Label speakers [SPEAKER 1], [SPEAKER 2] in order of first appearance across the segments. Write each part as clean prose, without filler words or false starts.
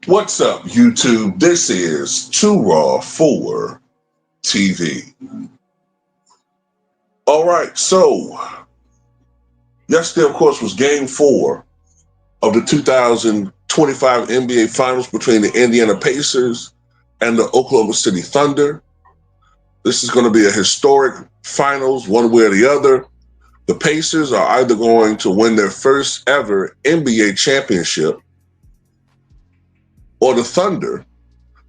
[SPEAKER 1] What's up, YouTube? This is Too Raw for TV. All right, so yesterday, of course, was Game 4 of the 2025 NBA Finals between the Indiana Pacers and the Oklahoma City Thunder. This is going to be a historic finals, one way or the other. The Pacers are either going to win their first ever NBA championship, or the Thunder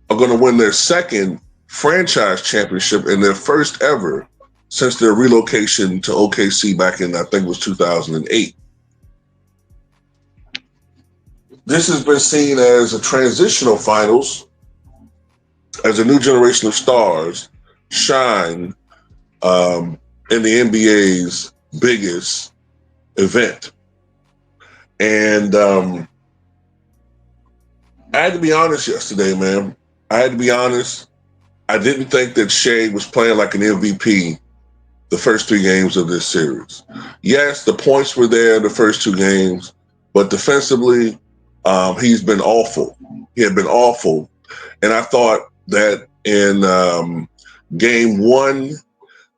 [SPEAKER 1] are going to win their second franchise championship and their first ever since their relocation to OKC back in, I think it was 2008. This has been seen as a transitional finals as a new generation of stars shine in the NBA's biggest event. And I had to be honest yesterday, man. I had to be honest. I didn't think that Shai was playing like an MVP the first 3 games of this series. Yes, the points were there the first 2 games, but defensively, he's been awful. He had been awful. And I thought that in game 1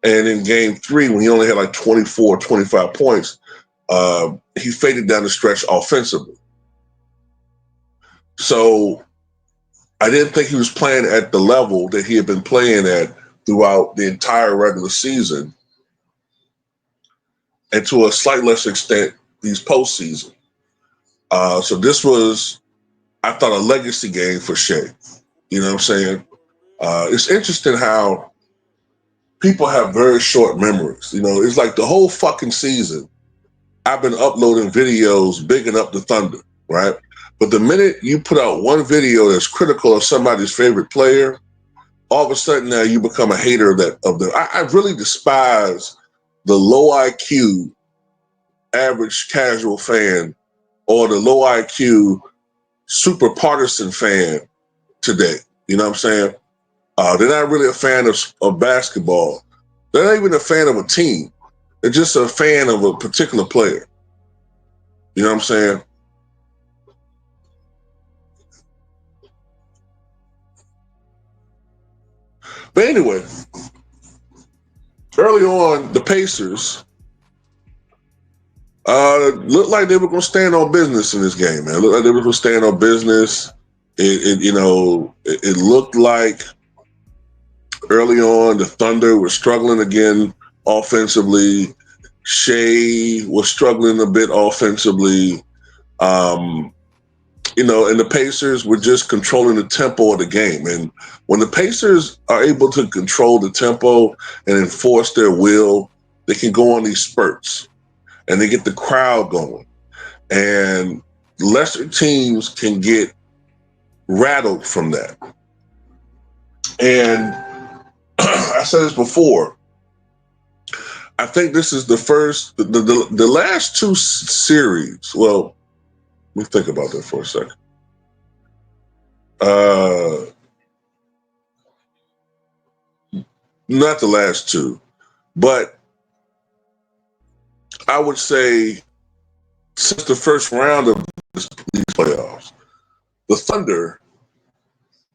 [SPEAKER 1] and in game 3, when he only had like 24, 25 points, he faded down the stretch offensively. So I didn't think he was playing at the level that he had been playing at throughout the entire regular season, and to a slight less extent, these postseason. So this was, I thought, a legacy game for Shai. You know what I'm saying? It's interesting how people have very short memories. You know, it's like the whole fucking season, I've been uploading videos bigging up the Thunder, right? But the minute you put out one video that's critical of somebody's favorite player, all of a sudden now you become a hater of that. I really despise the low IQ average casual fan or the low IQ super partisan fan today. You know what I'm saying? They're not really a fan of basketball. They're not even a fan of a team. They're just a fan of a particular player. You know what I'm saying? But anyway, early on, the Pacers looked like they were going to stand on business in this game, man. It looked like they were going to stand on business. It looked like early on the Thunder were struggling again offensively. Shai was struggling a bit offensively. And the Pacers were just controlling the tempo of the game. And when the Pacers are able to control the tempo and enforce their will, they can go on these spurts and they get the crowd going. And lesser teams can get rattled from that. And I said this before, I think this is the first, the last 2 series. Well, let me think about that for a second. Not the last 2, but I would say since the first round of these playoffs, the Thunder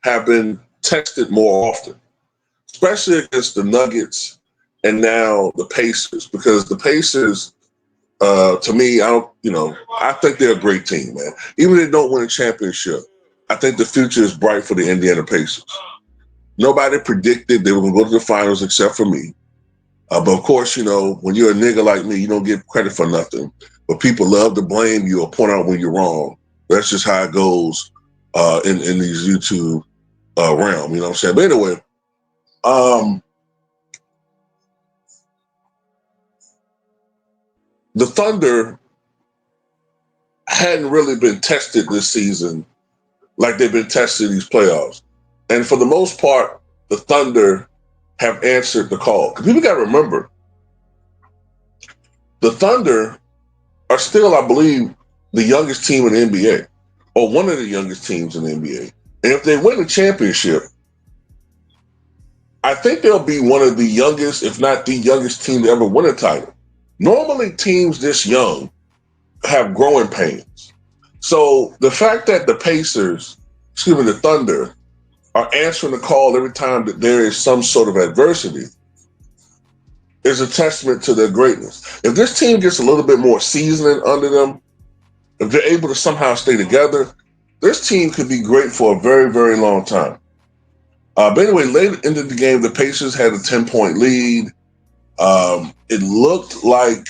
[SPEAKER 1] have been tested more often, especially against the Nuggets and now the Pacers, because the Pacers, to me, I think they're a great team, man. Even if they don't win a championship, I think the future is bright for the Indiana Pacers. Nobody predicted they were going to go to the finals except for me. But of course, when you're a nigga like me, you don't get credit for nothing. But people love to blame you or point out when you're wrong. That's just how it goes in these YouTube realm. You know what I'm saying? But anyway, the Thunder hadn't really been tested this season like they've been tested in these playoffs. And for the most part, the Thunder have answered the call. Because people got to remember, the Thunder are still, I believe, the youngest team in the NBA, or one of the youngest teams in the NBA. And if they win the championship, I think they'll be one of the youngest, if not the youngest team to ever win a title. Normally, teams this young have growing pains. So the fact that the Thunder, are answering the call every time that there is some sort of adversity is a testament to their greatness. If this team gets a little bit more seasoning under them, if they're able to somehow stay together, this team could be great for a very, very long time. But anyway, late into the game, the Pacers had a 10-point lead. It looked like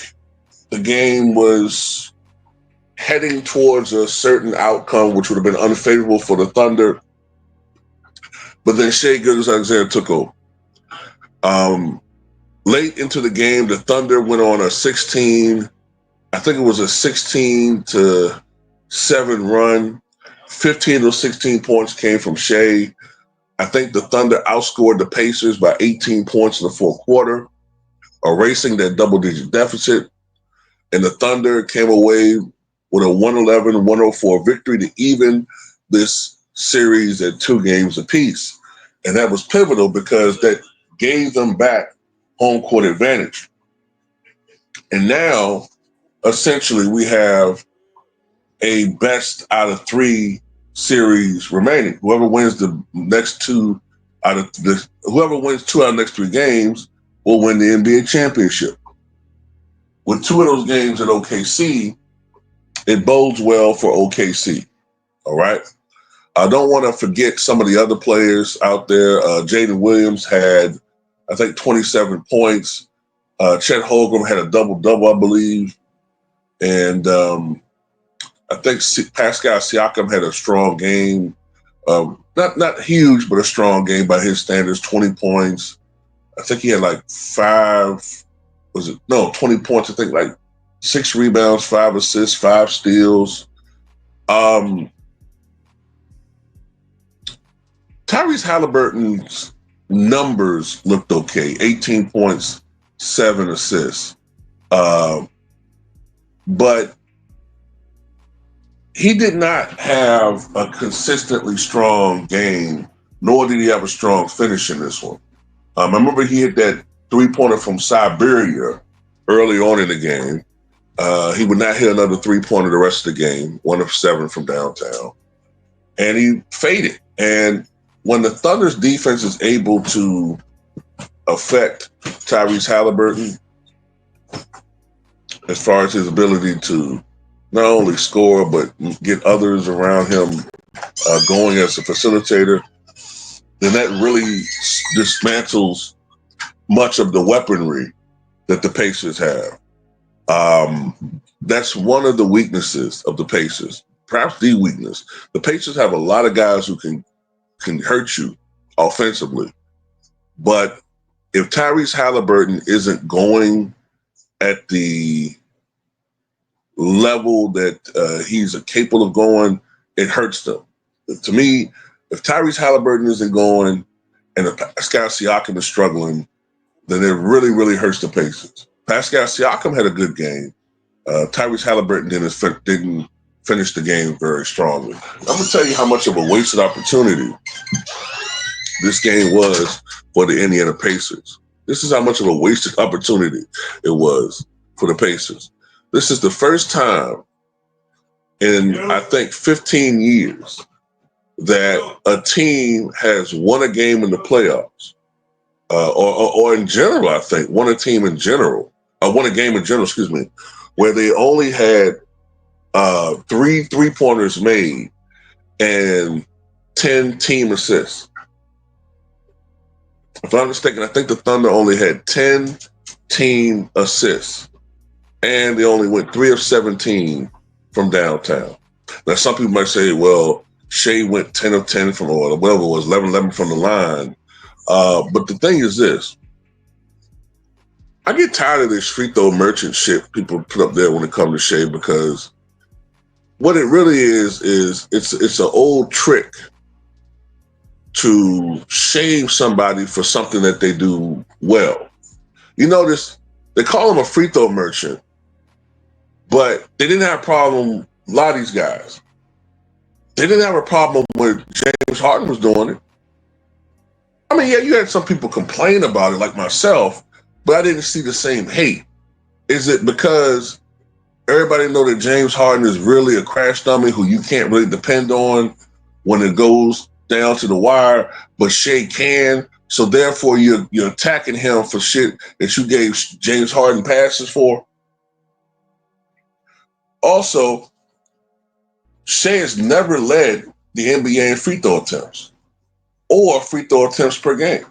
[SPEAKER 1] the game was heading towards a certain outcome, which would have been unfavorable for the Thunder. But then Shai Gilgeous-Alexander took over. Late into the game, the Thunder went on a 16-7 run. 15 of those 16 points came from Shai. I think the Thunder outscored the Pacers by 18 points in the fourth quarter, erasing that double-digit deficit. And the Thunder came away with a 111-104 victory to even this series at 2 games apiece. And that was pivotal because that gave them back home court advantage. And now, essentially, we have a best out of 3 series remaining. Whoever wins 2 out of the next 3 games will win the NBA championship. With 2 of those games at OKC, it bodes well for OKC. All right. I don't want to forget some of the other players out there. Jaden Williams had, I think, 27 points. Chet Holmgren had a double-double, I believe. And I think Pascal Siakam had a strong game. Not huge, but a strong game by his standards, 20 points. I think he had like 20 points, I think like 6 rebounds, 5 assists, 5 steals. Tyrese Halleberton's numbers looked okay. 18 points, 7 assists. But he did not have a consistently strong game, nor did he have a strong finish in this one. I remember he hit that 3-pointer from Siberia early on in the game. He would not hit another 3-pointer the rest of the game, 1 of 7 from downtown. And he faded. And when the Thunder's defense is able to affect Tyrese Halleberton, as far as his ability to not only score, but get others around him going as a facilitator, then that really dismantles much of the weaponry that the Pacers have. That's one of the weaknesses of the Pacers, perhaps the weakness. The Pacers have a lot of guys who can hurt you offensively. But if Tyrese Halleberton isn't going at the level that he's capable of going, it hurts them. To me, if Tyrese Halleberton isn't going and if Pascal Siakam is struggling, then it really, really hurts the Pacers. Pascal Siakam had a good game. Tyrese Halleberton didn't finish the game very strongly. I'm going to tell you how much of a wasted opportunity this game was for the Indiana Pacers. This is how much of a wasted opportunity it was for the Pacers. This is the first time in, I think, 15 years that a team has won a game in the playoffs, or in general, I think, won a game in general, where they only had 3 3-pointers made and 10 team assists. If I'm not mistaken, I think the Thunder only had 10 team assists, and they only went 3 of 17 from downtown. Now, some people might say, well, Shai went 10 of 10 from, or whatever it was, 11 from the line. But the thing is this. I get tired of this free throw merchant shit people put up there when it comes to Shai, because what it really is it's an old trick to shame somebody for something that they do well. You notice they call him a free throw merchant, but they didn't have a problem. A lot of these guys, they didn't have a problem when James Harden was doing it. I mean, yeah, you had some people complain about it, like myself, but I didn't see the same hate. Is it because everybody know that James Harden is really a crash dummy who you can't really depend on when it goes down to the wire, but Shai can, so therefore you're attacking him for shit that you gave James Harden passes for? Also, Shai has never led the NBA in free throw attempts or free throw attempts per game.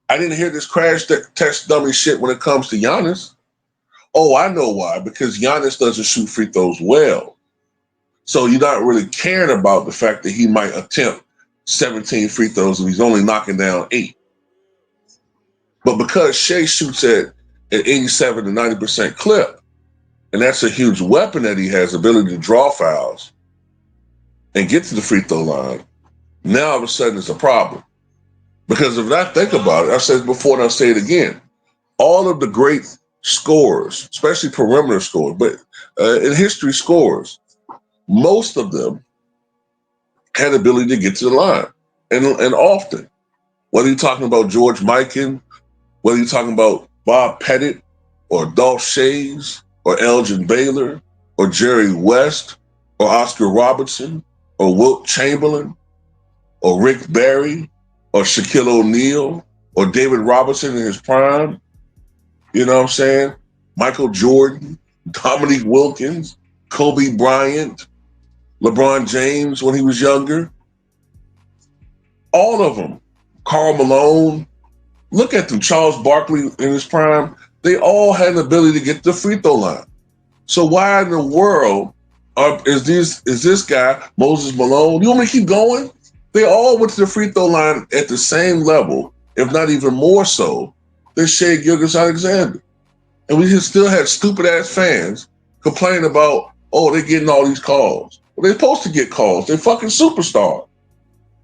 [SPEAKER 1] I didn't hear this crash test dummy shit when it comes to Giannis. Oh, I know why. Because Giannis doesn't shoot free throws well. So you're not really caring about the fact that he might attempt 17 free throws if he's only knocking down 8. But because Shai shoots at an 87 to 90% clip, and that's a huge weapon that he has, the ability to draw fouls and get to the free throw line, now all of a sudden it's a problem. Because if I think about it, I said it before and I'll say it again, all of the great scorers, especially perimeter scorers, but in history scorers, most of them had the ability to get to the line. And often, whether you're talking about George Mikan, whether you're talking about Bob Pettit or Dolph Schayes or Elgin Baylor or Jerry West or Oscar Robertson or Wilt Chamberlain or Rick Barry or Shaquille O'Neal or David Robinson in his prime, you know what I'm saying? Michael Jordan, Dominique Wilkins, Kobe Bryant, LeBron James when he was younger. All of them. Karl Malone. Look at them. Charles Barkley in his prime. They all had an ability to get to the free throw line. So why in the world is this guy, Moses Malone? You want me to keep going? They all went to the free throw line at the same level, if not even more so, than Shai Gilgeous-Alexander. And we still had stupid ass fans complaining about, oh, they're getting all these calls. Well, they're supposed to get calls. They're fucking superstars.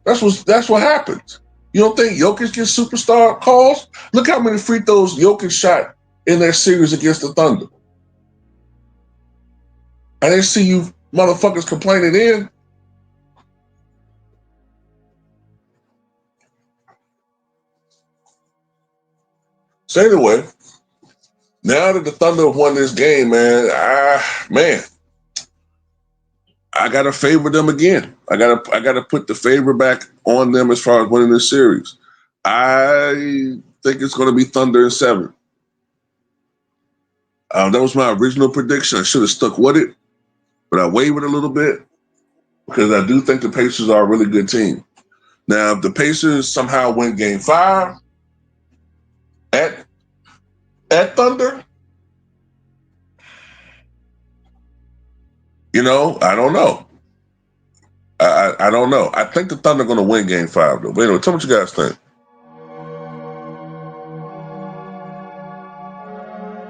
[SPEAKER 1] That's what happens. You don't think Jokic gets superstar calls? Look how many free throws Jokic shot in their series against the Thunder. I didn't see you motherfuckers complaining in. So anyway, now that the Thunder have won this game, I gotta favor them again. I gotta put the favor back on them as far as winning this series. I think it's gonna be Thunder in 7. That was my original prediction. I should have stuck with it, but I wavered a little bit because I do think the Pacers are a really good team. Now, if the Pacers somehow win Game 5 at Thunder, I don't know. I don't know. I think the Thunder are going to win Game 5, though. But anyway, tell me what you guys think.